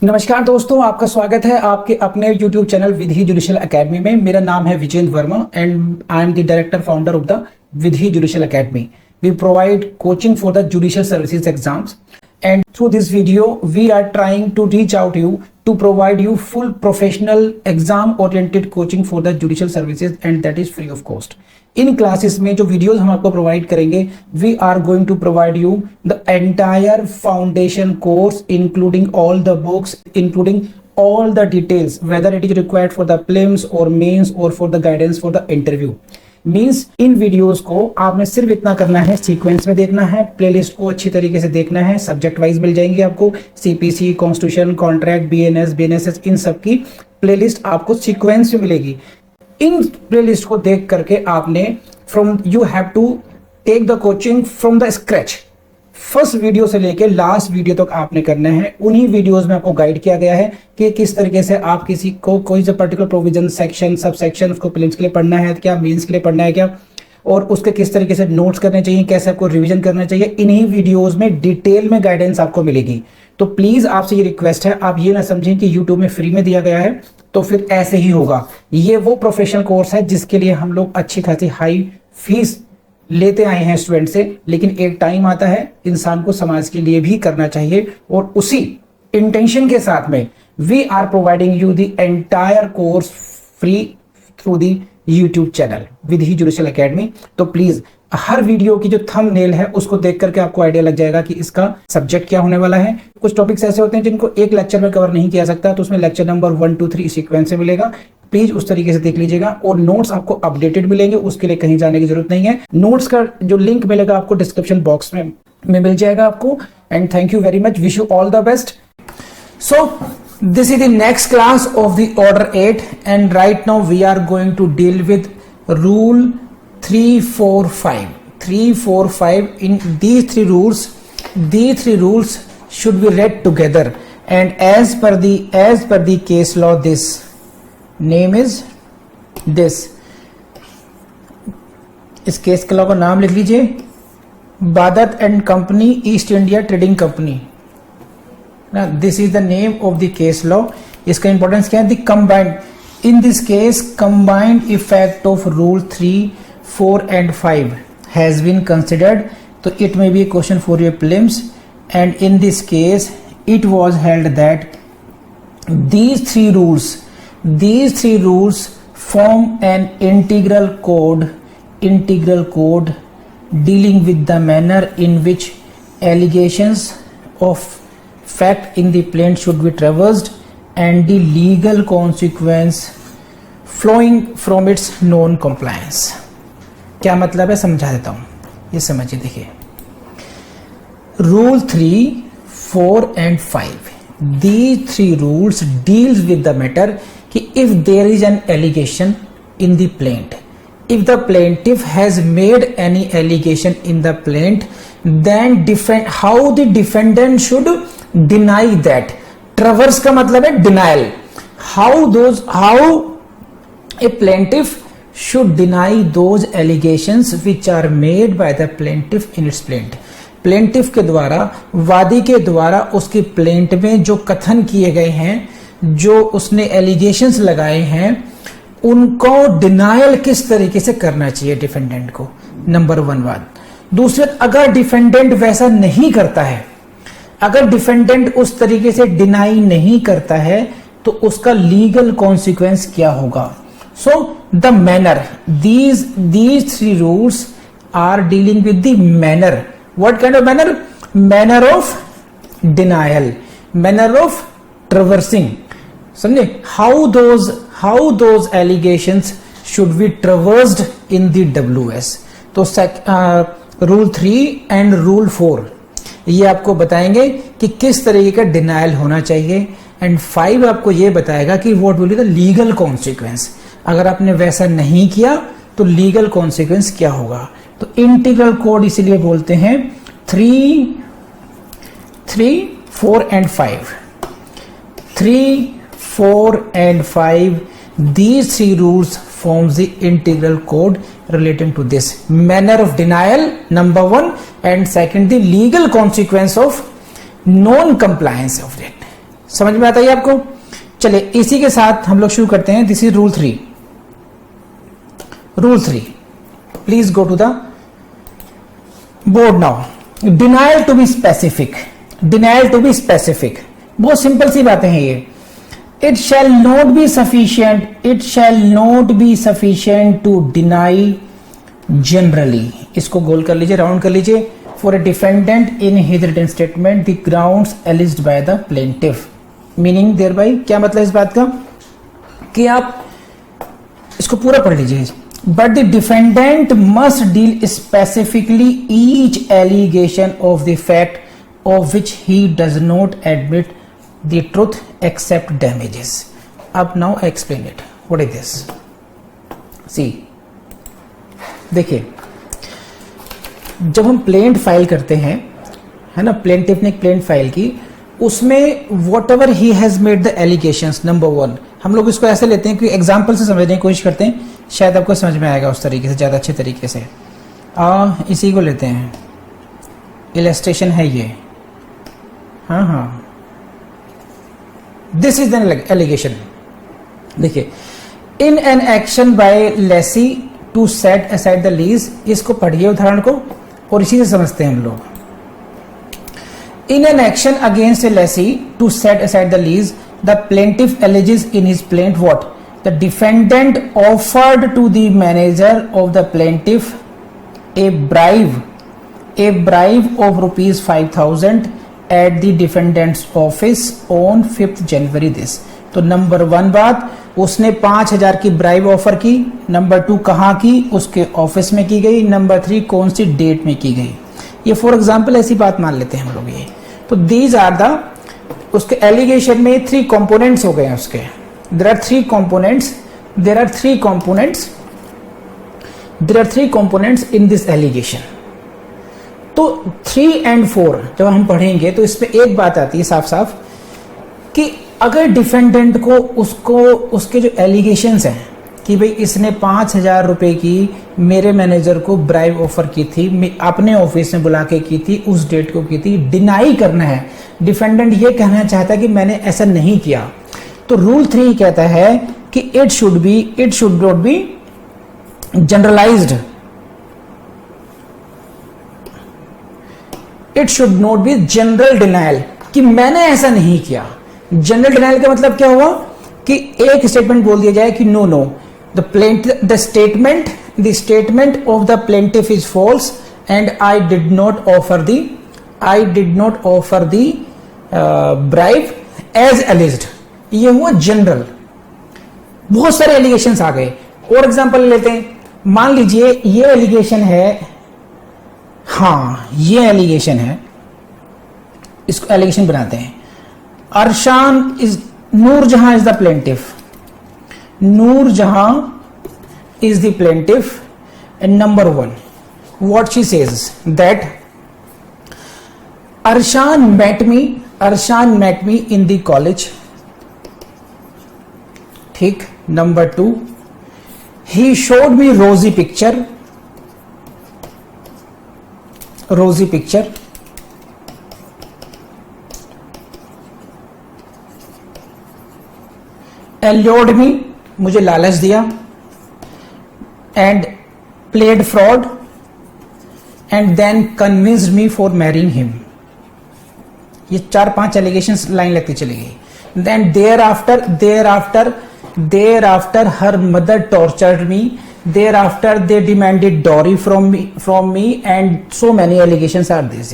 नमस्कार दोस्तों, आपका स्वागत है आपके अपने YouTube channel Vidhi Judicial Academy में। मेरा नाम है Vijender Verma and I am the director founder of the Vidhi Judicial Academy. We provide coaching for the judicial services exams, and through this video we are trying to reach out to you to provide you full professional exam oriented coaching for the judicial services, and that is free of cost. इन classes में जो videos हम आपको provide करेंगे, we are going to provide you the entire foundation course including all the books, including all the details, whether it is required for the prelims or mains or for the guidance for the interview. Means in videos को आपने सिर्फ इतना करना है, sequence में देखना है, playlist को अच्छी तरीके से देखना है। सब्जेक्ट वाइज मिल जाएंगे आपको, CPC, constitution, contract, BNS, BNSS, इन सब की प्लेलिस्ट आपको सीक्वेंस में मिलेगी। इन प्लेलिस्ट को देख करके आपने you have to take the coaching from the scratch. First video से लेके लास्ट वीडियो तक आपने करना है। उन्हीं वीडियोस में आपको गाइड किया गया है कि किस तरीके से आप किसी को कोई सा particular provision, section, sub section उसको प्रीलिम्स के लिए पढ़ना है क्या, मेंस के लिए पढ़ना है क्या, और उसके किस तरीके से नोट्स करने चाहिए, कैसे आपको रिवीजन करना चाहिए। इन्हीं वीडियोस में डिटेल में गाइडेंस आपको मिलेगी। तो प्लीज आपसे ये रिक्वेस्ट है, आप ये ना समझें कि यूट्यूब में फ्री में दिया गया है तो फिर ऐसे ही होगा। ये वो प्रोफेशनल कोर्स है जिसके लिए हम लोग अच्छी खासी हाई फीस लेते आए हैं स्टूडेंट से, लेकिन एक टाइम आता है इंसान को समाज के लिए भी करना चाहिए, और उसी इंटेंशन के साथ में we are providing you the entire course free through the YouTube channel Vidhi Judicial Academy. तो प्लीज हर वीडियो की जो थंबनेल है उसको देख करके आपको आइडिया लग जाएगा कि इसका सब्जेक्ट क्या होने वाला है। कुछ टॉपिक्स ऐसे होते हैं जिनको एक लेक्चर में कवर नहीं किया सकता, तो उसमें लेक्चर नंबर 1, 2, 3 सीक्वेंस से मिलेगा। प्लीज उस तरीके से देख लीजिएगा, और नोट्स आपको अपडेटेड मिलेंगे, उसके लिए कहीं जाने की जरूरत नहीं है। नोट्स का जो लिंक मिलेगा आपको डिस्क्रिप्शन बॉक्स में मिल जाएगा आपको। And thank you very much, wish you all the best. So this is the next class of the order 8, and right now we are going to deal with rule 345. In these three rules should be read together, and as per the case law, this name is this. इस case law का नाम लिख लीजिए, Badat and company East India trading company. Now, this is the name of the case law. इसका importance क्या है? The combined, in this case, combined effect of rule 3, 4 and 5 has been considered. So it may be a question for your prelims, and in this case, it was held that these three rules form an integral code dealing with the manner in which allegations of fact in the plaint should be traversed and the legal consequence flowing from its non compliance। क्या मतलब है समझा देता हूं, ये समझिए। देखिए, rule 3, 4 and 5, these three rules deals with the matter कि if there is an allegation in the plaint, if the plaintiff has made any allegation in the plaint, then how the defendant should deny that। traverse का मतलब है denial, how a plaintiff should deny those allegations which are made by the plaintiff in its plaint। plaintiff के द्वारा, वादी के द्वारा उसकी plaint में जो कथन किए गए हैं, जो उसने एलिगेशंस लगाए हैं, उनको डिनायल किस तरीके से करना चाहिए डिफेंडेंट को, नंबर 1 बात। दूसरे, अगर डिफेंडेंट वैसा नहीं करता है, अगर डिफेंडेंट उस तरीके से डिनाई नहीं करता है, तो उसका लीगल कॉन्सिक्वेंस क्या होगा। So the manner, these three rules are dealing with the manner। what kind of manner? manner of denial, manner of traversing। समझे? how those allegations should be traversed in the WS। तो rule 3 and rule 4 ये आपको बताएंगे कि किस तरीके का denial होना चाहिए, एंड 5 आपको ये बताएगा कि what will be the legal consequence. अगर आपने वैसा नहीं किया तो लीगल कॉन्सिक्वेंस क्या होगा। तो इंटीग्रल कोड इसीलिए बोलते हैं 3, 4 and 5। 3, 4 and 5, these three rules forms the integral code relating to this manner of denial, number 1, and second the legal consequence of non compliance of it। समझ में आता है आपको? चलिए इसी के साथ हम लोग शुरू करते हैं। This is rule 3। Rule 3, please go to the board now. Denial to be specific, denial to be specific, बहुत सिंपल सी बातें हैं ये। It shall not be sufficient, it shall not be sufficient to deny generally, इसको गोल कर लीजिए, round कर लीजिए। For a defendant in his written statement the grounds alleged by the plaintiff, meaning thereby, क्या मतलब इस बात का कि आप इसको पूरा पढ़ लीजिए। But the defendant must deal specifically each allegation of the fact of which he does not admit the truth except damages. अब now I explain it, what is this? See, देखिए जब हम प्लेंट फाइल करते हैं, है ना, plaintiff ने एक प्लेंट फाइल की, उसमें what ever he has made the allegations, number 1, हम लोग इसको ऐसे लेते हैं कि एग्जाम्पल से समझने की कोशिश करते हैं, शायद आपको समझ में आएगा उस तरीके से, ज्यादा अच्छे तरीके से। इसी को लेते हैं, इलस्ट्रेशन है ये, हाँ, दिस इज एन एलिगेशन। देखिए, in an action by lessee to set aside the lease, इसको पढ़िए उदाहरण को और इसी से समझते हैं हम लोग। In an action against a lessee to set aside the lease, the plaintiff alleges in his plaint what? The defendant offered to the manager of the plaintiff a bribe of rupees 5,000 at the defendant's office on 5th January this. तो number 1 बात, उसने 5,000 की bribe offer की। Number 2 कहाँ की? उसके office में की गई। नंबर 3 कौन सी डेट में की गई? ये फॉर एग्जाम्पल ऐसी बात मान लेते हैं हम लोग ये। तो दीज आर द, उसके एलिगेशन में 3 कंपोनेंट्स हो गए हैं उसके। There are 3 components, there are 3 components, there are 3 components in this allegation. तो 3 and 4 जब हम पढ़ेंगे तो इसमें एक बात आती है साफ साफ कि अगर डिफेंडेंट को उसको उसके जो एलिगेशंस हैं कि भाई इसने 5,000 रुपए की मेरे मैनेजर को ब्राइब ऑफर की थी, अपने ऑफिस में बुला के की थी, उस डेट को की थी, डिनाई करना है। डिफेंडेंट ये कहना चाहता है कि मैंने ऐसा नहीं किया। तो रूल 3 कहता है कि it should not be generalised, it should not be general denial, कि मैंने ऐसा नहीं किया। जनरल डिनायल का मतलब क्या हुआ कि एक स्टेटमेंट बोल दिया जाए कि no, the statement of the plaintiff is false and I did not offer the bribe as alleged। ये हुआ जनरल। बहुत सारे एलिगेशंस आ गए। और एग्जांपल लेते हैं, मान लीजिए ये एलिगेशन है, हाँ ये एलिगेशन है, इसको एलिगेशन बनाते हैं। Arshan is, Noorjahan is the plaintiff, Noorjahan is the plaintiff, and number 1, what she says that Arshan met me in the college, ठीक। number 2, he showed me rosy picture, allured me, मुझे लालच दिया, and played fraud and then convinced me for marrying him. ये 4-5 allegations line लगती चली गई। Then thereafter her mother tortured me, thereafter they demanded dowry from me and so many allegations are this.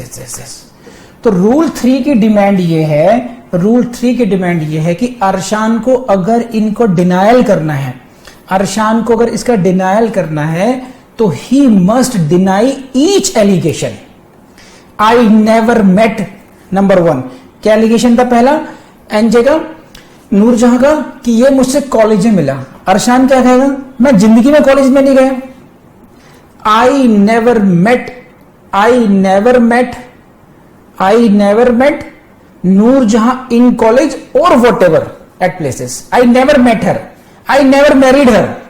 तो rule 3 की demand ये है, rule 3 की demand ये है कि अरशान को अगर इनको डिनायल करना है, अरशान को अगर इसका डिनायल करना है तो he must deny each allegation. I never met, number 1 क्या एलिगेशन था पहला? एनजे का, नूरजहां का, कि ये मुझसे कॉलेज में मिला। अरशान क्या कहेगा? मैं जिंदगी में कॉलेज में नहीं गया। I never met Noorjahan in college or whatever at places. I never met her. I never married her.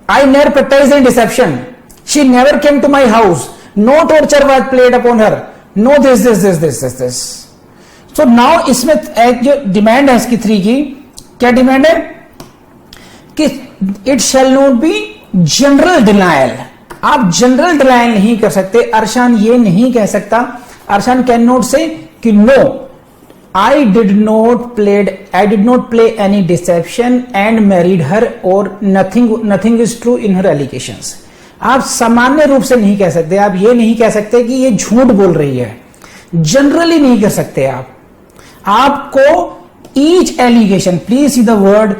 I never practiced in deception. She never came to my house. No torture was played upon her. No this. So now इसमें एक जो demand है इसकी 3 की, क्या demand है कि it shall not be general denial. आप जनरल डिनायल नहीं कर सकते। अरशान ये नहीं कह सकता, अरशान कैन नॉट से कि no I did not play any deception and married her और nothing is true in her allegations. आप सामान्य रूप से नहीं कह सकते, आप ये नहीं कह सकते कि ये झूठ बोल रही है, जनरली नहीं कर सकते आप। आपको each allegation, please see the word,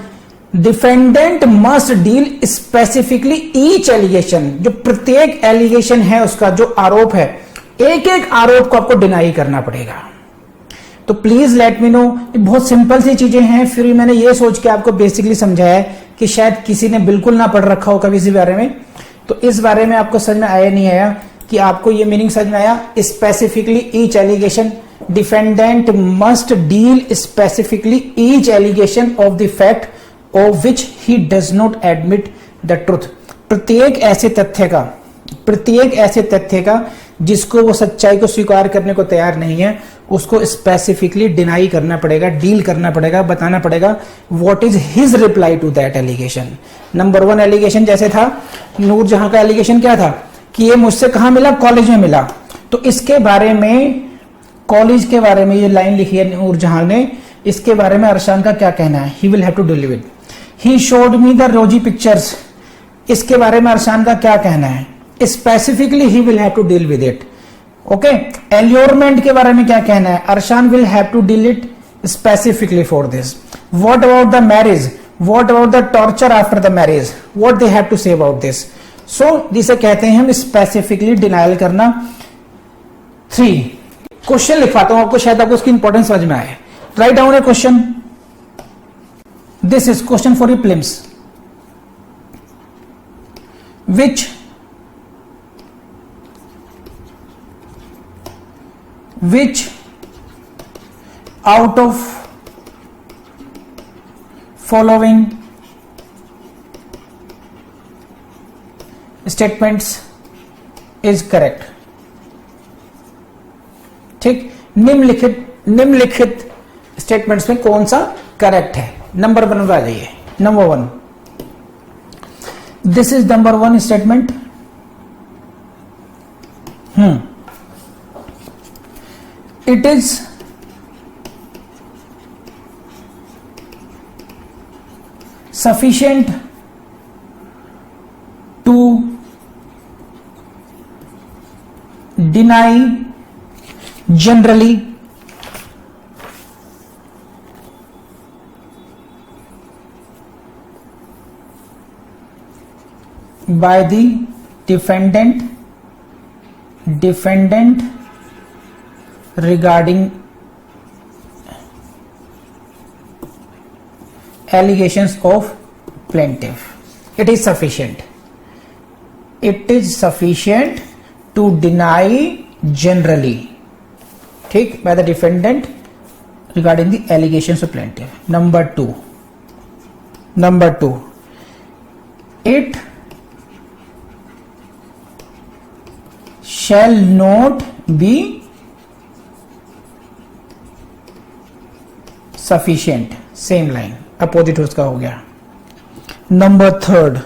defendant must deal specifically each allegation, जो प्रत्येक एलिगेशन है उसका जो आरोप है, एक एक आरोप को आपको डिनाई करना पड़ेगा। तो प्लीज लेट मी नो। बहुत सिंपल सी चीजें हैं, फिर मैंने ये सोच के आपको बेसिकली समझाया है कि शायद किसी ने बिल्कुल ना पढ़ रखा हो कभी इस बारे में, तो इस बारे में आपको समझ में आया नहीं आया कि आपको ये मीनिंग समझ में आया। Specifically each allegation, defendant must deal specifically each allegation of the fact of which he does not admit the truth. प्रत्येक ऐसे तथ्य का जिसको वो सच्चाई को स्वीकार करने को तैयार नहीं है, उसको स्पेसिफिकली डिनाई करना पड़ेगा, डील करना पड़ेगा, बताना पड़ेगा what is his reply to that allegation. Number 1 allegation जैसे था, नूरजहां का एलिगेशन क्या था कि ये मुझसे कहां मिला, कॉलेज में मिला। तो इसके बारे में, कॉलेज के बारे में ये लाइन लिखी है नूरजहां ने, इसके बारे में अरशान का क्या कहना है, he will have to deal with. He showed me the rosy pictures, इसके बारे में अरशान का क्या कहना है, specifically he will have to deal with it. Okay, allurement के बारे में क्या कहना है, Arshan will have to deal it specifically for this. What about the marriage, what about the torture after the marriage, what they have to say about this. So जिसे कहते हैं हम स्पेसिफिकली डिनायल करना। 3 क्वेश्चन लिखवाता हूं आपको, शायद आपको उसकी इंपॉर्टेंस समझ में आए। Write down A question, this is question for your prelims. which out of following statements is correct। ठीक, निम्नलिखित स्टेटमेंट्स में कौन सा करेक्ट है। नंबर 1 पे आ जाइए। Number 1, this is number 1 statement. It is sufficient to deny generally by the defendant regarding allegations of plaintiff। It is sufficient to deny generally, ठीक, by the defendant regarding the allegations of plaintiff। Number 2, it shall not be sufficient, same line, opposite उसका हो गया। Number 3,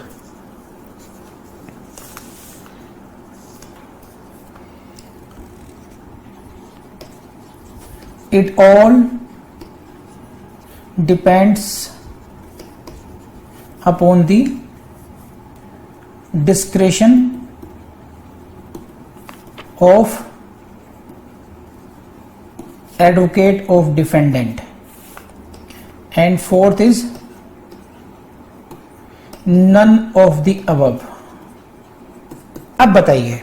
it all depends upon the discretion of advocate of defendant। And 4th is none of the above। अब बताइए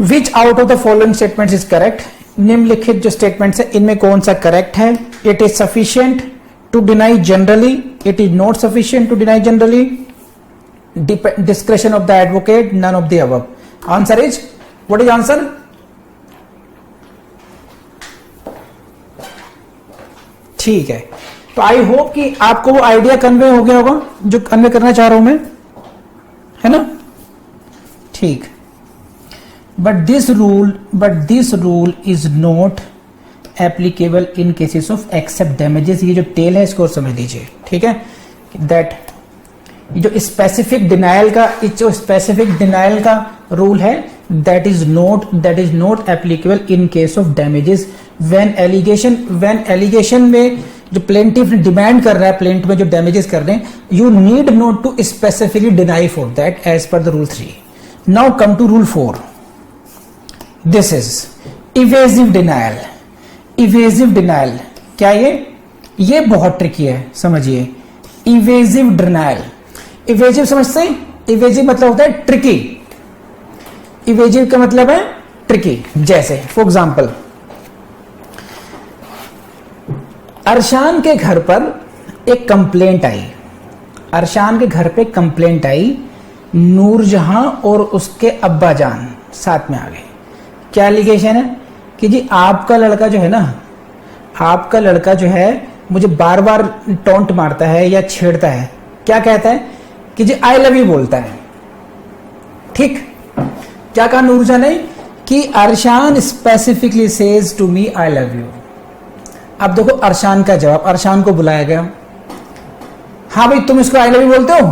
which out of the following statements is correct। निम्नलिखित जो statements है इनमें कौन सा करेक्ट है। It is sufficient to deny generally, it is not sufficient to deny generally, discretion of the advocate, none of the above। Answer is, what is answer? ठीक है, तो आई होप कि आपको वो आइडिया कन्वे हो गया होगा जो कन्वे करना चाह रहा हूं मैं, है ना। ठीक, but this rule is not applicable in cases of except damages. ये जो टेल है इसको समझ लीजिए, ठीक है। दैट जो स्पेसिफिक डिनायल का रूल है, that is not applicable in case of damages when allegation में जो प्लेंटिफ डिमांड कर रहा है, प्लेंट में जो डैमेजेस कर रहे हैं, you need not to specifically deny for that as per the rule 3। Now come to rule 4। This is evasive denial. Evasive denial क्या ये बहुत ट्रिकी है, समझिए। इवेसिव डिनायल, इवेसिव समझते हैं? इवेसिव मतलब होता है ट्रिकी। इवेसिव का मतलब है ट्रिकी। जैसे फॉर एग्जाम्पल, अरशान के घर पर एक कंप्लेंट आई। अरशान के घर पे कंप्लेंट आई, नूरजहां और उसके अब्बा जान साथ में आ गए। क्या एलिगेशन है कि जी आपका लड़का जो है ना, आपका लड़का जो है मुझे बार बार टोंट मारता है या छेड़ता है। क्या कहता है कि जी आई लव यू बोलता है। ठीक, क्या कहा नूरजहां ने कि Arshan specifically says to me I love you. अब देखो अरशान का जवाब, अरशान को बुलाया गया, हाँ भाई तुम इसको आई लव यू बोलते हो?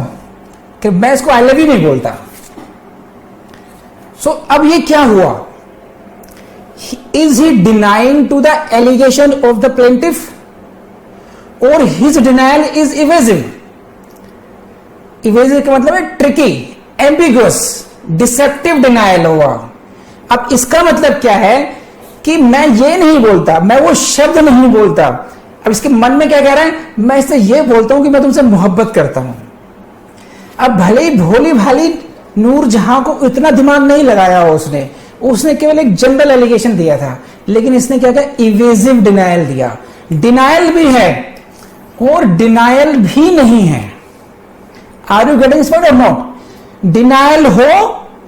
कि मैं इसको आई लव यू नहीं बोलता। सो अब ये क्या हुआ? Is he denying to the allegation of the plaintiff और his denial is evasive? Evasive का मतलब है ट्रिकी, एम्बिगुअस, डिसेप्टिव डिनायल हुआ। अब इसका मतलब क्या है कि मैं ये नहीं बोलता, मैं वो शब्द नहीं बोलता। अब इसके मन में क्या कह रहा है? मैं इससे ये बोलता हूं कि मैं तुमसे मोहब्बत करता हूं। अब भले ही भोली भाली नूरजहां को इतना दिमाग नहीं लगाया हो उसने केवल एक जनरल एलिगेशन दिया था, लेकिन इसने क्या किया? इवेसिव डिनायल दिया। डिनायल भी है और डिनायल भी नहीं है। आर यू गेटिंग इट और नॉट? डिनायल हो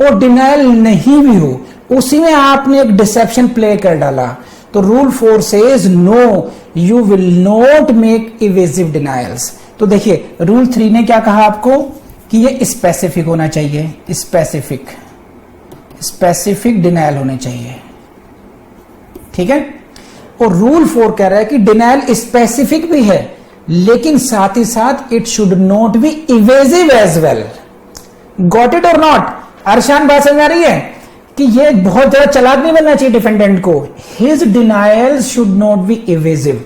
और डिनायल नहीं भी हो, उसी में आपने एक डिसेप्शन प्ले कर डाला। तो rule 4 says no, you will not make evasive denials. तो देखिए रूल 3 ने क्या कहा आपको कि ये स्पेसिफिक होना चाहिए, स्पेसिफिक डिनायल होने चाहिए, ठीक है। और रूल 4 कह रहा है कि डिनायल स्पेसिफिक भी है, लेकिन साथ ही साथ it should not be evasive as well. Got it और नॉट? अरशान बात समझ आ रही है कि ये बहुत ज्यादा चालाक नहीं बनना चाहिए डिफेंडेंट को। His denial should not be evasive.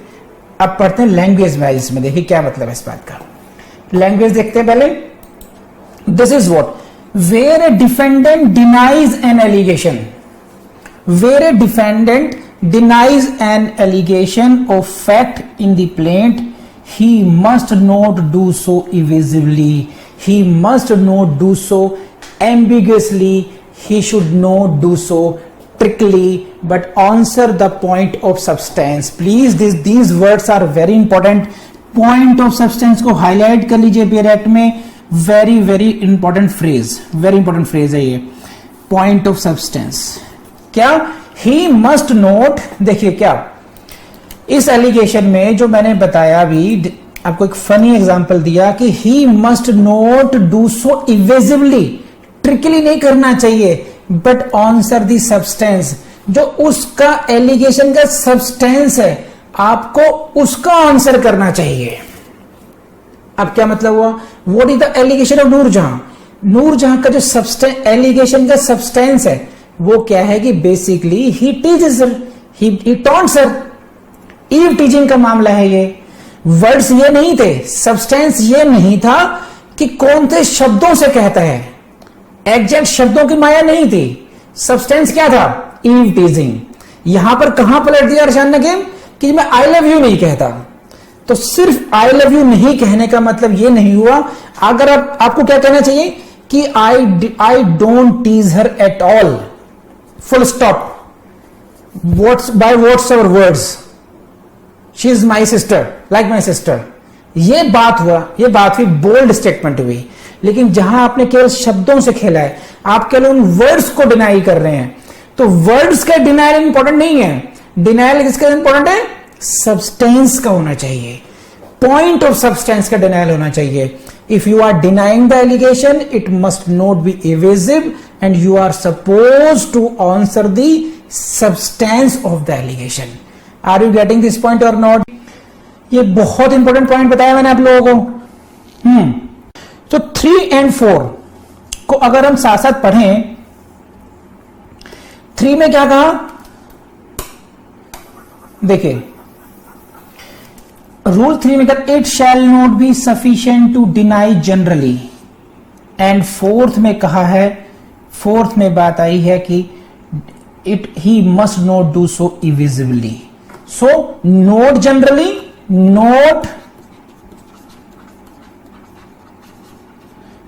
अब पढ़ते हैं लैंग्वेज में, इसमें देखिए क्या मतलब है इस बात का। लैंग्वेज देखते हैं पहले। This is what where a defendant denies an allegation, where a defendant denies an allegation of fact in the plaint, he must not do so evasively, he must not do so ambiguously, he should not do so trickily, but answer the point of substance. Please, these words are very important. Point of substance को highlight कर लीजिए pair act में। very very important phrase, very important phrase है ये point of substance। क्या? he must not, देखिए क्या इस एलिगेशन में जो मैंने बताया अभी, आपको एक फनी एग्जांपल दिया कि he must not do so evasively, trickly नहीं करना चाहिए, बट आंसर द सब्सटेंस, जो उसका एलिगेशन का सब्सटेंस है आपको उसका आंसर करना चाहिए। अब क्या मतलब हुआ? What is the allegation of Noorjahan? Noorjahan का जो सब्सटेंस, एलिगेशन का सब्सटेंस है वो क्या है कि बेसिकली ही टीजेस हर, ही टॉन्ट्स हर। ईव टीचिंग का मामला है ये। वर्ड्स ये नहीं थे, सब्सटेंस ये नहीं था कि कौन से शब्दों से कहता है, एग्जैक्ट शब्दों की माया नहीं थी। सब्सटेंस क्या था? Eve teasing. यहां पर कहां पलट दिया अरशान ने गेम कि मैं आई लव यू नहीं कहता। तो सिर्फ आई लव यू नहीं कहने का मतलब ये नहीं हुआ। अगर आपको क्या कहना चाहिए कि I don't tease her at all, full stop, by whatsoever words, she is my sister, like my sister. ये बात हुआ, ये बात हुई, बोल्ड स्टेटमेंट हुई। लेकिन जहां आपने केवल शब्दों से खेला है, आप केवल उन वर्ड्स को डिनाई कर रहे हैं, तो वर्ड्स का डिनायल इंपॉर्टेंट नहीं है। डिनायल किसका इंपॉर्टेंट है? सब्सटेंस का होना चाहिए, पॉइंट ऑफ सब्सटेंस का डिनायल होना चाहिए। If you are denying the allegation, it must not be evasive and you are suppose to answer the substance of the allegation. Are you getting this point और not? ये बहुत important point बताया मैंने आप लोगों को। तो 3 and 4 को अगर हम साथ साथ पढ़ें, 3 में क्या कहा, देखिए रूल 3 में कहा it shall not be sufficient to deny generally, and fourth में कहा है, फोर्थ में बात आई है कि it he must not do so evasively. So not generally, not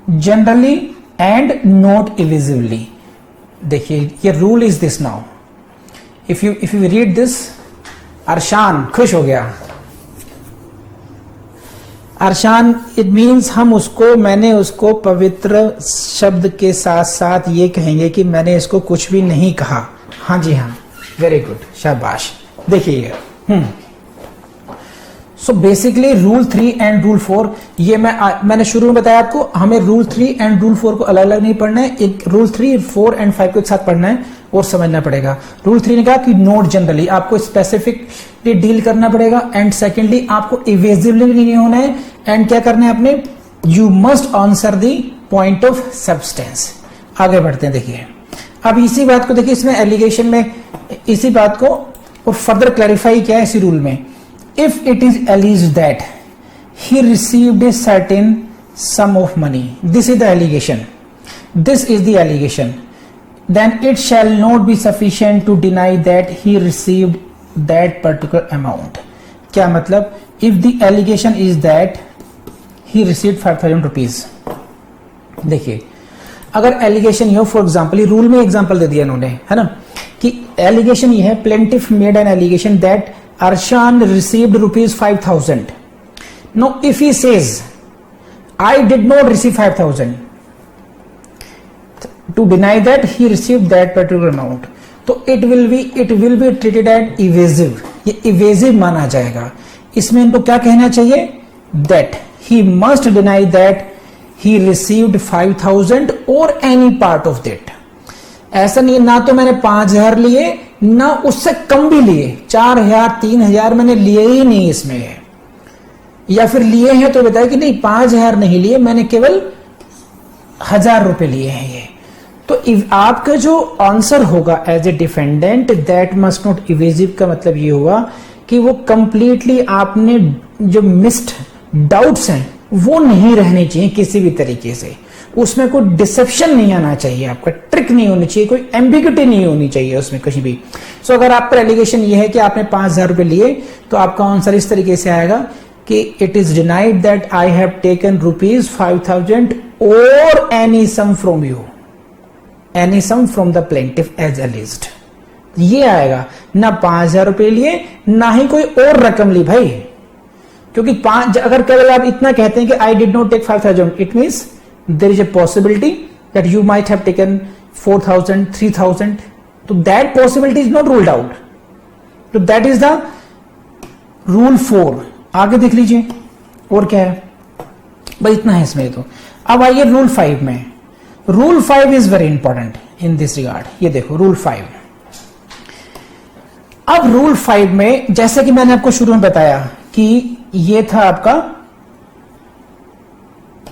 generally and not evasively. देखिए ये rule is this now, if you read this, Arshan खुश हो गया। अरशान इट मीन्स मैंने उसको पवित्र शब्द के साथ साथ ये कहेंगे कि मैंने इसको कुछ भी नहीं कहा। हाँ जी हाँ, वेरी गुड, शाबाश। देखिए so basically rule 3 and rule 4, ये मैंने शुरू में बताया आपको, हमें रूल 3 एंड रूल 4 को अलग अलग नहीं पढ़ना है, एक रूल 3, 4 एंड 5 को एक साथ पढ़ना है और समझना पड़ेगा। रूल 3 ने कहा कि नोट जनरली, आपको स्पेसिफिकली डील करना पड़ेगा, एंड सेकेंडली आपको इवेजिबली नहीं होना है, एंड क्या करना है आपने, you must answer the point of substance. आगे बढ़ते हैं, देखिए अब इसी बात को देखिए, इसमें एलिगेशन में इसी बात को फर्दर क्लैरिफाई किया है इसी रूल में। If it is alleged that he received a certain sum of money, this is the allegation, this is the allegation, then it shall not be sufficient to deny that he received that particular amount। क्या मतलब, if the allegation is that he received 5,000 rupees। देखिए अगर allegation ये हो, for example, ये rule में example दे दिया इन्होंने, है ना, कि एलिगेशन ये है, plaintiff made an allegation that Arshan received rupees 5,000। No, if he says I did not receive 5,000, to deny that he received that particular amount, तो it will be treated as evasive, ये evasive माना जाएगा। इसमें इनको क्या कहना चाहिए, that he must deny that he received 5,000 or any part of that। ऐसा नहीं, ना तो मैंने 5,000 लिए, ना उससे कम भी लिए, 4,000 3,000 मैंने लिए ही नहीं इसमें, या फिर लिए हैं तो बताया कि नहीं 5,000 नहीं लिए, मैंने केवल 1,000 रुपए लिए हैं ये। तो आपका जो आंसर होगा as a defendant, that must not evasive का मतलब ये हुआ कि वो कंप्लीटली आपने जो मिस्ड डाउट्स हैं वो नहीं रहने चाहिए किसी भी तरीके से, उसमें कोई डिसेप्शन नहीं आना चाहिए, आपका ट्रिक नहीं होनी चाहिए, कोई एम्बिग्यूटी नहीं होनी चाहिए उसमें कहीं भी। सो अगर आप पर एलिगेशन ये है कि आपने 5,000 रुपए लिए, तो आपका आंसर इस तरीके से आएगा कि it is denied that I have taken rupees 5,000 और any sum from you, any sum from the plaintiff as alleged. ये आएगा, ना 5,000 रुपए लिए, ना ही कोई और रकम ली भाई, क्योंकि अगर केवल आप इतना कहते हैं कि I did not take 5,000, it means there is a possibility that you might have taken 4,000 3,000, तो that possibility is not ruled out. तो दैट इज द रूल 4। आगे देख लीजिए और क्या है भाई, इतना है इसमें। तो अब आइए रूल 5 में। Rule 5 is very important in this regard. ये देखो रूल 5। अब रूल 5 में जैसे कि मैंने आपको शुरू में बताया कि ये था आपका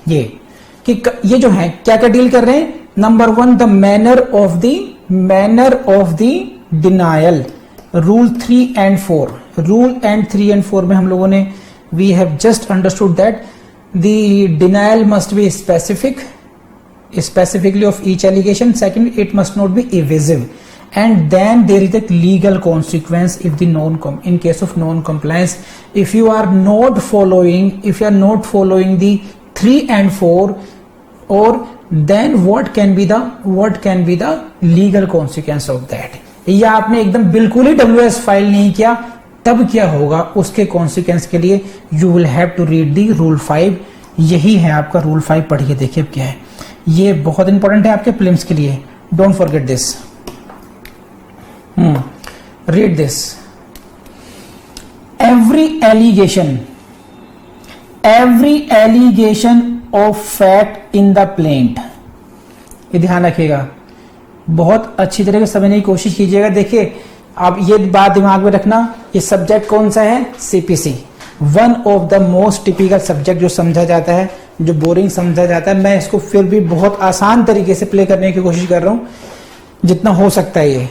ये जो है क्या क्या डील कर रहे हैं। Number 1, the manner of the denial. Rule 3 and 4, rule and 3 and 4 में हम लोगों ने we have just understood that the denial must be specifically of each allegation. Second, it must not be evasive, and then there is a legal consequence if the in case of non-compliance, if you are not following the 3 and 4, or then what can be the legal consequence of that। या आपने एकदम बिल्कुल ही WS file नहीं किया, तब क्या होगा उसके कॉन्सिक्वेंस के लिए you will have to read the rule 5। यही है आपका रूल 5। पढ़िए, देखिए अब क्या है। ये बहुत इंपॉर्टेंट है आपके प्रीलिम्स के लिए, don't forget this. Read this. Every allegation of fact in the plaint, ये ध्यान रखिएगा, बहुत अच्छी तरह से समझने की कोशिश कीजिएगा। देखिए अब ये बात दिमाग में रखना, ये सब्जेक्ट कौन सा है? CPC, one of the most typical subject जो समझा जाता है, जो बोरिंग समझा जाता है। मैं इसको फिर भी बहुत आसान तरीके से प्ले करने की कोशिश कर रहा हूं जितना हो सकता है। ये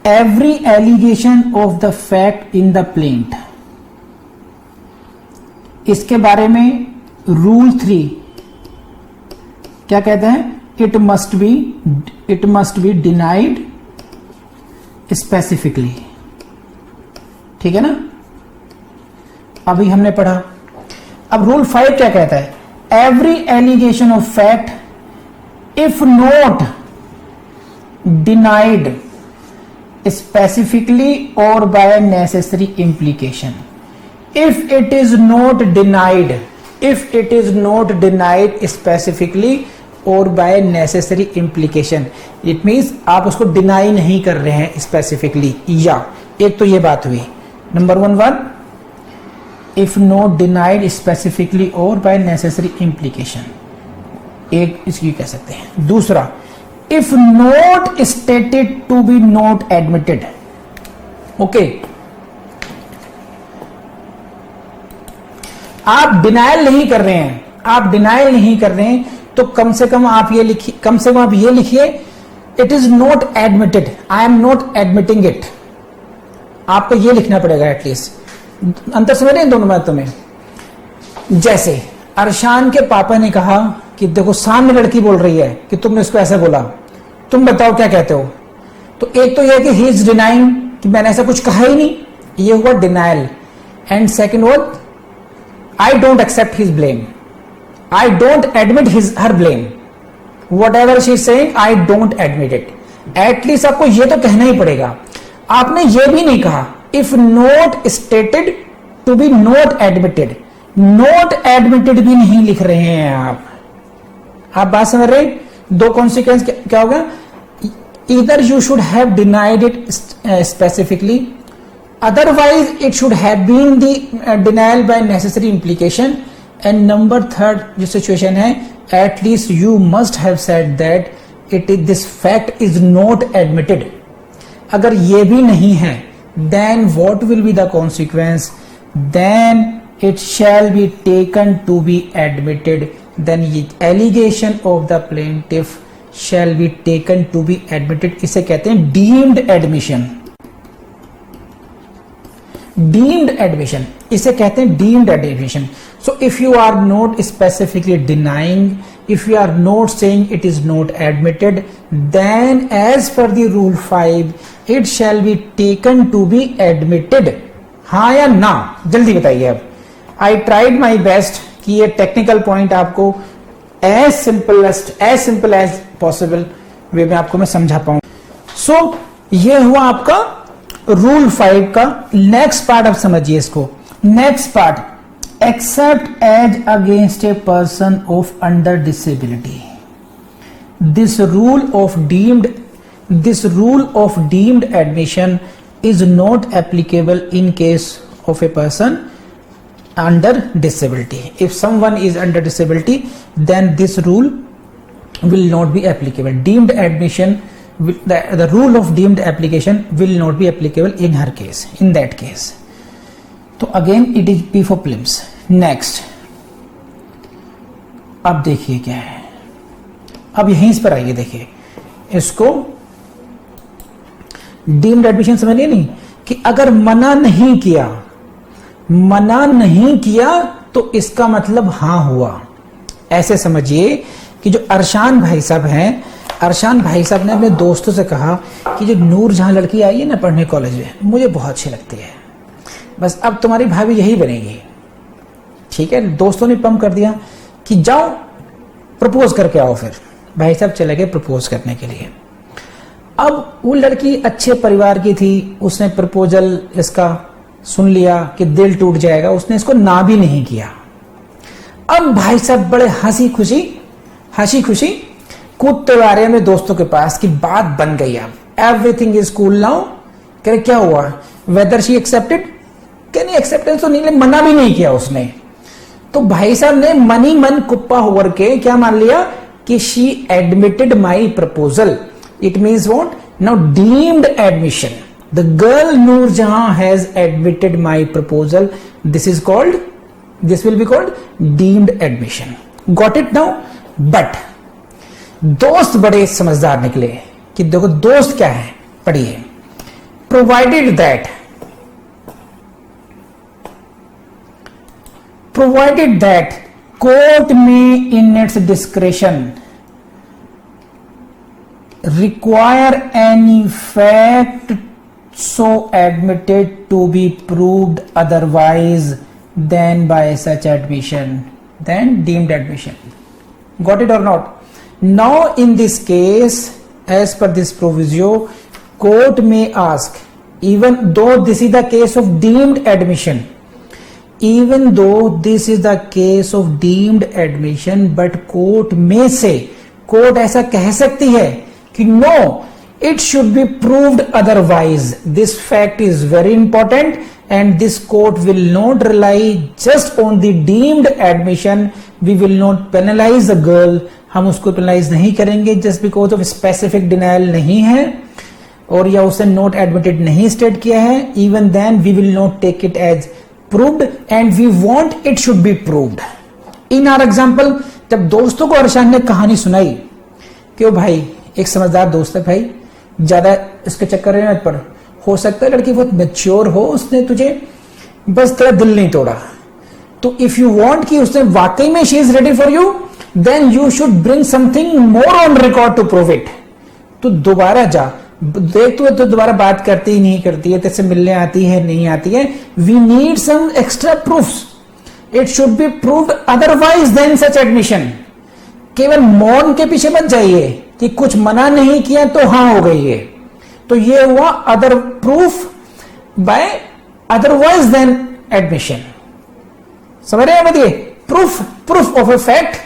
every allegation of the fact in the plaint, इसके बारे में रूल 3 क्या कहता है? It must be denied specifically. ठीक है ना, अभी हमने पढ़ा। अब रूल 5 क्या कहता है? Every allegation of fact if not denied specifically और by necessary implication. If it is not denied specifically और by necessary implication, it means आप उसको डिनाई नहीं कर रहे हैं स्पेसिफिकली। या एक तो ये बात हुई, number 1 if not denied specifically और बाय नेसेसरी इंप्लीकेशन, एक इसकी कह सकते हैं। दूसरा, if not stated to be not admitted. Okay, आप डिनायल नहीं कर रहे हैं, तो कम से कम आप ये लिखिए, it is not admitted, I am not admitting it. आपको ये लिखना पड़ेगा एटलीस्ट। अंतर समझ रहे हैं दोनों बातों में? जैसे अरशान के पापा ने कहा कि देखो सामने लड़की बोल रही है कि तुमने उसको ऐसा बोला, तुम बताओ क्या कहते हो। तो एक तो यह कि ही इज डिनाइंग कि मैंने ऐसा कुछ कहा ही नहीं, ये हुआ denial. And second word, I don't accept his blame. I don't admit her blame. Whatever she is saying, I don't admit it. At least आपको ये तो कहना ही पड़ेगा। आपने ये भी नहीं कहा if not stated to be not admitted. Not admitted भी नहीं लिख रहे हैं आप बात समझ रहे हैं? दो कॉन्सिक्वेंस क्या होगा? Either you should have denied it specifically, otherwise it should have been the denial by necessary implication, and number 3 जो सिचुएशन है, at least you must have said that this fact is not admitted. अगर ये भी नहीं है, then what will be the consequence? Then it shall be taken to be admitted. Then allegation of the plaintiff shall be taken to be admitted. इसे कहते हैं deemed admission. Deemed admission, इसे कहते हैं deemed admission. So if you are not specifically denying, if you are not saying it is not admitted, then as per the rule 5, it shall be taken to be admitted. हाँ या ना, जल्दी बताइए अब। I tried my best कि ये technical point आपको as simple as possible वे में आपको मैं समझा पाऊं। So ये हुआ आपका रूल 5 का नेक्स्ट पार्ट। अब समझिए इसको। Next part, except as against a person of under disability, this rule of deemed admission is not applicable in case of a person under disability. If someone is under disability, then this rule will not be applicable. Deemed admission, the rule of deemed application will not be applicable in her case, in that case. तो again it is P for prelims. Next, अब देखिए क्या है, अब यहीं पर आइए, देखिए इसको डीम्ड एडमिशन समझिए नहीं कि अगर मना नहीं किया तो इसका मतलब हाँ हुआ। ऐसे समझिए कि जो अरशान भाई साहब हैं, अरशान भाई साहब ने अपने दोस्तों से कहा कि जो नूरजहां लड़की आई है ना पढ़ने कॉलेज में, मुझे बहुत अच्छी लगती है, बस अब तुम्हारी भाभी यही बनेगी। ठीक है, दोस्तों ने पंप कर दिया कि जाओ प्रपोज करके आओ। फिर भाई साहब चले गए प्रपोज करने के लिए। अब वो लड़की अच्छे परिवार की थी, उसने प्रपोजल इसका सुन लिया कि दिल टूट जाएगा, उसने इसको ना भी नहीं किया। अब भाई साहब बड़े हंसी खुशी कूदते आ रहे हैं दोस्तों के पास कि बात बन गई, अब एवरीथिंग इज कूल नाउ। कह रहे क्या हुआ, वेदर शी एक्सेप्टेड, क्या नहीं एक्सेप्टेंस तो नहीं, मना भी नहीं किया उसने। तो भाई साहब ने मन ही मन कुप्पा होकर के क्या मान लिया कि she admitted my proposal. It means what, now deemed admission. The girl Noor Jahan has admitted my proposal. This will be called deemed admission. Got it now? But दोस्त बड़े समझदार निकले कि देखो दोस्त क्या है, पढ़िए. Provided that court may in its discretion require any fact so admitted to be proved otherwise than by such admission, then deemed admission. Got it or not? Now in this case, as per this proviso, court may ask, even though this is the case of deemed admission, but court may say, court ऐसा कह सकती है कि no, it should be proved otherwise. This fact is very important and this court will not rely just on the deemed admission. We will not penalize the girl. हम उसको penalize नहीं करेंगे just because of specific denial नहीं है और या उसने not admitted नहीं state किया है. Even then we will not take it as proved and we want it should be proved. In our example, जब दोस्तों को अरशान ने कहानी सुनाई कि ओ भाई एक समझदार दोस्त है भाई, ज्यादा इसके चक्कर में मत पड़, हो सकता है लड़की बहुत मैच्योर हो, उसने तुझे बस तेरा दिल नहीं तोड़ा. तो इफ यू वांट कि उसने वाकई में she is ready for you, then you should bring something more on record to prove it. तो दोबारा जा देख, तू तो दोबारा बात करती ही नहीं करती है, तेरे से मिलने आती है नहीं आती है. We need some extra proofs. It should be proved otherwise than such admission. केवल मौन के पीछे मत जाइए कि कुछ मना नहीं किया तो हाँ हो गई है. तो ये हुआ other proof by otherwise than admission. समझ रहे हैं बताइए? Proof of a fact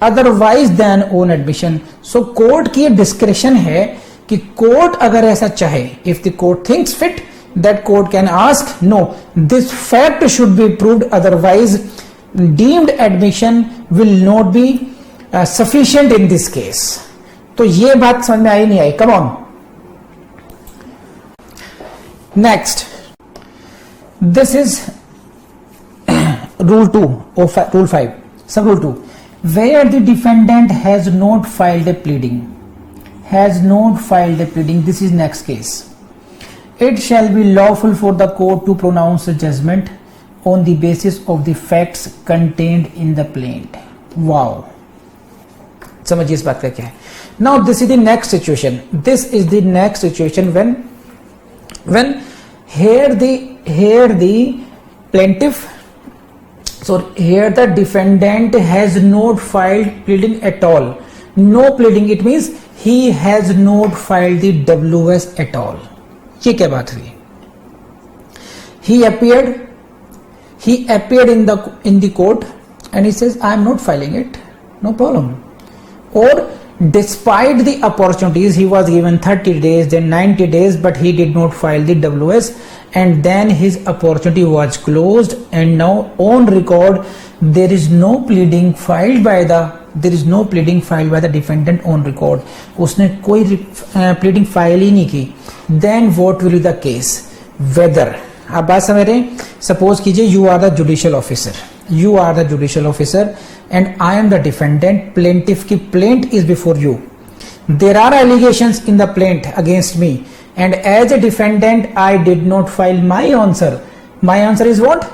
otherwise than own admission. So court की डिस्क्रिप्शन है कि कोर्ट अगर ऐसा चाहे, if the court thinks fit, that court can ask no this fact should be proved otherwise deemed admission will not be sufficient in this case. तो ये बात समझ में आई नहीं आई? Come on. Next, this is rule 2 or rule 5, sub rule 2, where the defendant has not filed a pleading, this is next case. It shall be lawful for the court to pronounce a judgment on the basis of the facts contained in the plaint. Wow, समझिए इस बात का क्या है. Now this is the next situation, when here the plaintiff, so here the defendant has not filed pleading at all. No pleading, it means he has not filed the WS at all. ये क्या बात हुई? He appeared in the court and he says I am not filing it, no problem. Or despite the opportunities, he was given 30 days, then 90 days, but he did not file the WS, and then his opportunity was closed, and now on record there is no pleading filed by the defendant on record. उसने कोई pleading file ही नहीं की. Then what will be the case? Whether, आप बात समझ रहे हैं? Suppose कीजिए you are the judicial officer and I am the defendant. Plaintiff की plaint is before you. There are allegations in the plaint against me, and as a defendant I did not file my answer. My answer is what?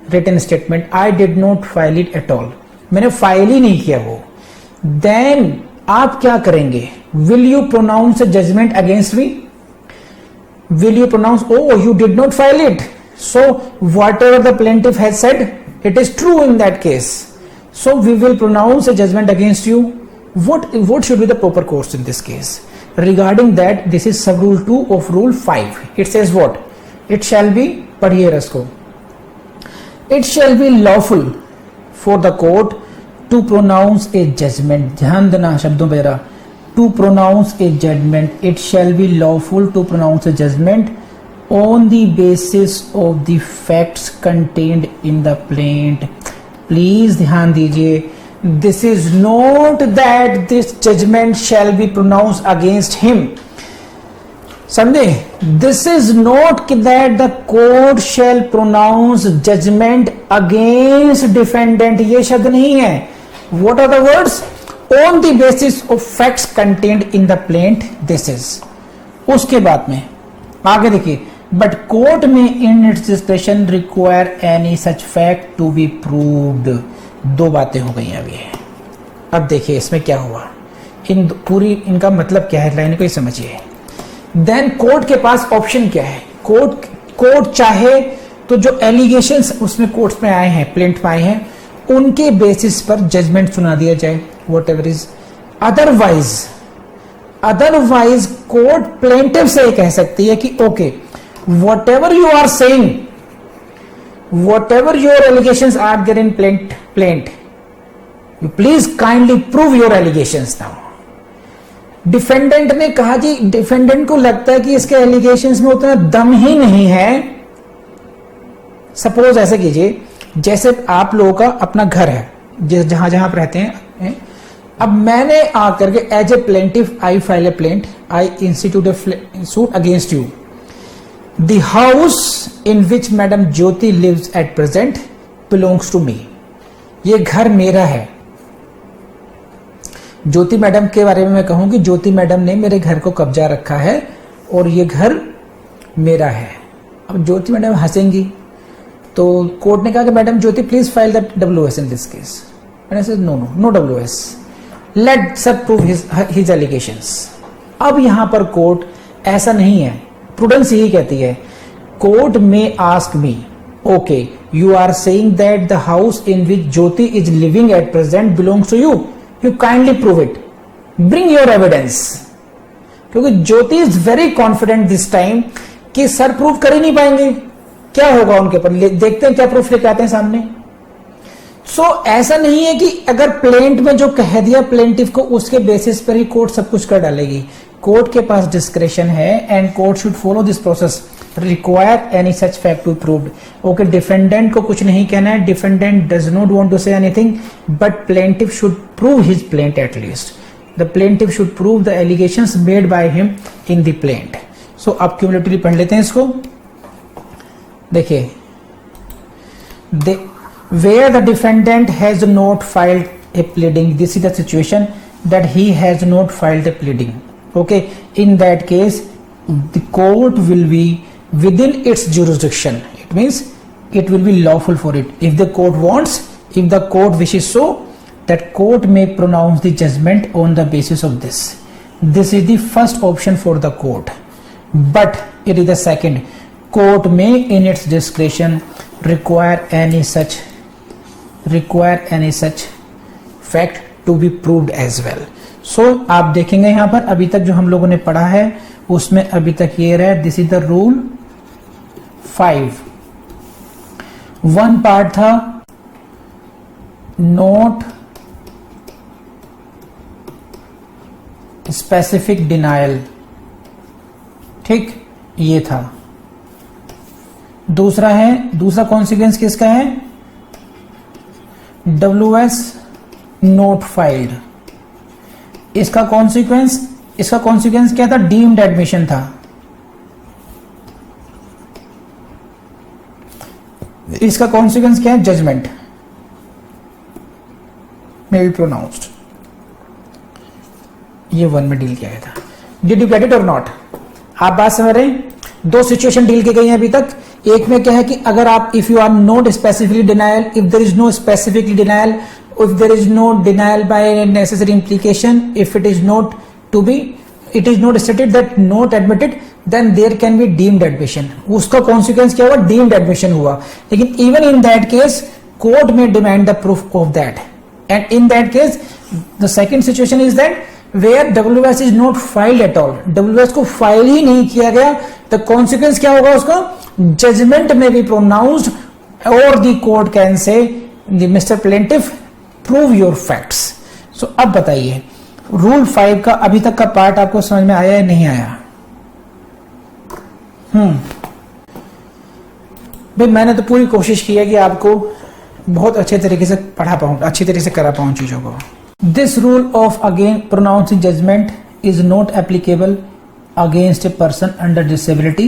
Written statement. I did not file it at all. मैंने file ही नहीं किया वो. Then आप क्या करेंगे? Will you pronounce a judgment against me? Will you pronounce, oh, you did not file it, so whatever the plaintiff has said, it is true in that case, so we will pronounce a judgment against you. What should be the proper course in this case? Regarding that, this is sub rule 2 of rule 5. It says what? It shall be, padhiye rasko, it shall be lawful for the court to pronounce a judgment. ध्यान देना शब्दों पे जरा. To pronounce a judgment, it shall be lawful to pronounce a judgment on the basis of the facts contained in the plaint. Please ध्यान दीजिए. This is not that this judgment shall be pronounced against him. समझे? This is not that the court shall pronounce judgement against defendant, ये शब्द नहीं है. What are the words? On the basis of facts contained in the plaint, this is. उसके बाद में आगे देखिए, बट कोर्ट में in its description require any such fact to be proved. दो बातें हो गई अभी. अब देखिए इसमें क्या हुआ, इन पूरी इनका मतलब क्या है, लाइन को ही समझिए. देन कोर्ट के पास ऑप्शन क्या है? कोर्ट चाहे तो जो एलिगेशंस उसमें कोर्ट में आए हैं, प्लेंट में आए हैं, उनके बेसिस पर जजमेंट सुना दिया जाए, whatever is. Otherwise court plaintiff से कह सकती है कि okay, whatever you are saying, whatever your allegations are there in plaint, you please kindly prove your allegations now. Defendant ने कहा जी, डिफेंडेंट को लगता है कि इसके एलिगेशंस में उतना दम ही नहीं है. सपोज ऐसे कीजिए, जैसे आप लोगों का अपना घर है, जहां जहां आप रहते हैं. अब मैंने आकर के as a plaintiff I file a plaint, I institute a suit against you. The house in which madam Jyoti lives at present belongs to me. ये घर मेरा है. ज्योति मैडम के बारे में मैं कहूं कि ज्योति मैडम ने मेरे घर को कब्जा रखा है और ये घर मेरा है. अब ज्योति मैडम हंसेंगी, तो कोर्ट ने कहा कि madam Jyoti please file that WS in this case. मैंने said no WS, let sir prove his allegations. अब यहां पर कोर्ट ऐसा नहीं है, प्रूडेंस यही कहती है, कोर्ट में ask me, okay you are saying that the house in which Jyoti is living at present belongs to you, you kindly prove it, bring your evidence. क्योंकि Jyoti is very confident this time कि sir prove कर ही नहीं पाएंगे. क्या होगा उनके पर, देखते हैं क्या प्रूफ लेके आते हैं सामने. ऐसा नहीं है कि अगर प्लेंट में जो कह दिया प्लेंटिफ को, उसके बेसिस पर ही कोर्ट सब कुछ कर डालेगी. कोर्ट के पास डिस्क्रिप्शन है and court should follow this process. Require any such fact to proved. Okay, defendant को कुछ नहीं कहना है, defendant does not want to say anything, but plaintiff should prove his plaint at least. The plaintiff should prove the allegations made by him in the plaint. So अब cumulatively पढ़ लेते हैं इसको. देखिए, where the defendant has not filed a pleading, this is the situation that he has not filed a pleading. Okay, in that case the court will be within its jurisdiction. It means it will be lawful for it. If the court wants, if the court wishes so, that court may pronounce the judgment on the basis of this. This is the first option for the court, but it is the second. Court may in its discretion require any such fact to be proved as well. So आप देखेंगे यहां पर अभी तक जो हम लोगों ने पढ़ा है उसमें अभी तक ये रहा, this is the rule 5. One part था नोट स्पेसिफिक डिनायल, ठीक, ये था. दूसरा कॉन्सिक्वेंस किसका है? WS not filed. इसका कॉन्सिक्वेंस क्या था? डीम्ड एडमिशन था. इसका कॉन्सिक्वेंस क्या है? Judgement may be pronounced. ये 1 में डील किया गया था. डिड यू गेट इट और नॉट? आप बात समझ रहे हैं? 2 सिचुएशन डील की गई हैं अभी तक. एक में क्या है कि अगर आप if you are not specifically denial, if there is no specifically denial, if there is no denial by necessary implication, if it is not to be, it is not stated that not admitted, then there can be deemed admission. उसका consequence क्या हुआ? Deemed admission हुआ. लेकिन even in that case court में demand the proof of that, and in that case the second situation is that where WS is not filed at all, WS को file ही नहीं किया गया, the consequence क्या होगा उसका? Judgment may be pronounced or the court can say the Mr. Plaintiff prove your facts. So अब बताइए rule 5 का अभी तक का पार्ट आपको समझ में आया या नहीं आया? भाई मैंने तो पूरी कोशिश की है कि आपको बहुत अच्छे तरीके से पढ़ा पाऊं, अच्छी तरीके से करा पाऊं चीजों को. This rule of again pronouncing judgment is not applicable against a person under disability,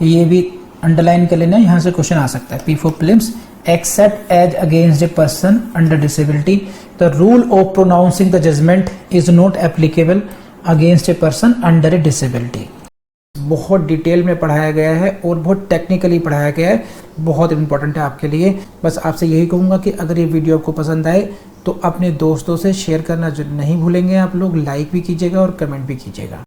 ये भी अंडरलाइन कर लेना, यहाँ से क्वेश्चन आ सकता है। P for prelims, except as against a person under disability, the rule of pronouncing the judgment is not applicable against a person under a disability। बहुत detail में पढ़ाया गया है और बहुत टेक्निकली पढ़ाया गया है, बहुत इंपॉर्टेंट है आपके लिए। बस आपसे यही कहूँगा कि अगर ये वीडियो आपको पसंद आए तो अपने दोस्तों से शेयर करना जो नहीं भूलेंगे आप लोग, लाइक भी कीजिएगा और कमेंट भी कीजिएगा।